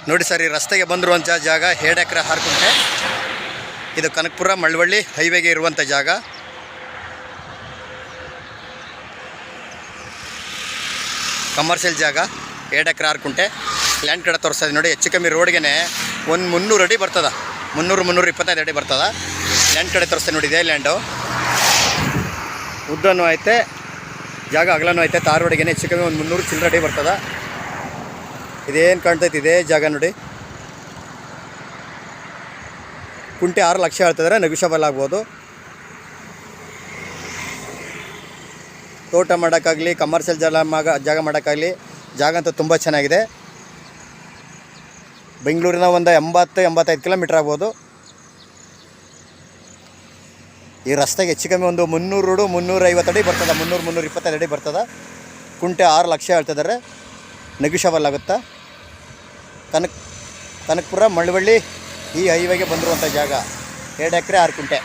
ನೋಡಿ ಸರ್, ಈ ರಸ್ತೆಗೆ ಬಂದಿರುವಂಥ ಜಾಗ 2 ಎಕರೆ 6 ಗುಂಟೆ. ಇದು ಕನಕಪುರ ಮಳವಳ್ಳಿ ಹೈವೇಗೆ ಇರುವಂಥ ಜಾಗ. ಕಮರ್ಷಿಯಲ್ ಜಾಗ, 2 ಎಕರೆ 6 ಗುಂಟೆ. ಲ್ಯಾಂಡ್ ಕಡೆ ತೋರಿಸ್ತಾ ಇದೆ ನೋಡಿ. ಹೆಚ್ಚು ಕಮ್ಮಿ ರೋಡ್ಗೆ ಒಂದು 300 ಅಡಿ ಬರ್ತದೆ. 325 ಅಡಿ ಬರ್ತದೆ. ಲ್ಯಾಂಡ್ ಕಡೆ ತೋರಿಸ್ತಾ ನೋಡಿ. ಇದೇ ಲ್ಯಾಂಡು ಉದ್ದನೂ ಐತೆ, ಜಾಗ ಅಗಲನೂ ಐತೆ. ತಾರ್ ರೋಡಿಗೆ ಹೆಚ್ಚು ಕಮ್ಮಿ ಒಂದು 300 ಚಿಲ್ಲರೆ ಅಡಿ ಬರ್ತದೆ. ಇದೇನು ಕಾಣ್ತೈತೆ ಇದೇ ಜಾಗ ನೋಡಿ. ಕುಂಟೆ 6 ಲಕ್ಷ ಹೇಳ್ತಿದ್ದಾರೆ, ನೆಗೋಷಿಯಬಲ್ ಆಗ್ಬೋದು. ತೋಟ ಮಾಡೋಕ್ಕಾಗಲಿ, ಕಮರ್ಷಿಯಲ್ ಜಾಗ ಮಾಡೋಕ್ಕಾಗಲಿ ಜಾಗ ಅಂತೂ ತುಂಬ ಚೆನ್ನಾಗಿದೆ. ಬೆಂಗಳೂರಿನ ಒಂದು 80-85 ಕಿಲೋಮೀಟ್ರ್ ಆಗ್ಬೋದು. ಈ ರಸ್ತೆಗೆ ಹೆಚ್ಚು ಕಮ್ಮಿ ಒಂದು 300-350 ಅಡಿ ಬರ್ತದೆ. 300-325 ಅಡಿ ಬರ್ತದೆ. ಕುಂಟೆ 6 ಲಕ್ಷ ಹೇಳ್ತಿದ್ದಾರೆ, ನೆಗೋಷಿಯಬಲ್ ಆಗುತ್ತಾ. ಕನಕಪುರ ಮಳವಳ್ಳಿ ಈ ಹೈವೇಗೆ ಬಂದಿರುವಂಥ ಜಾಗ 2 ಎಕರೆ 6 ಗುಂಟೆ.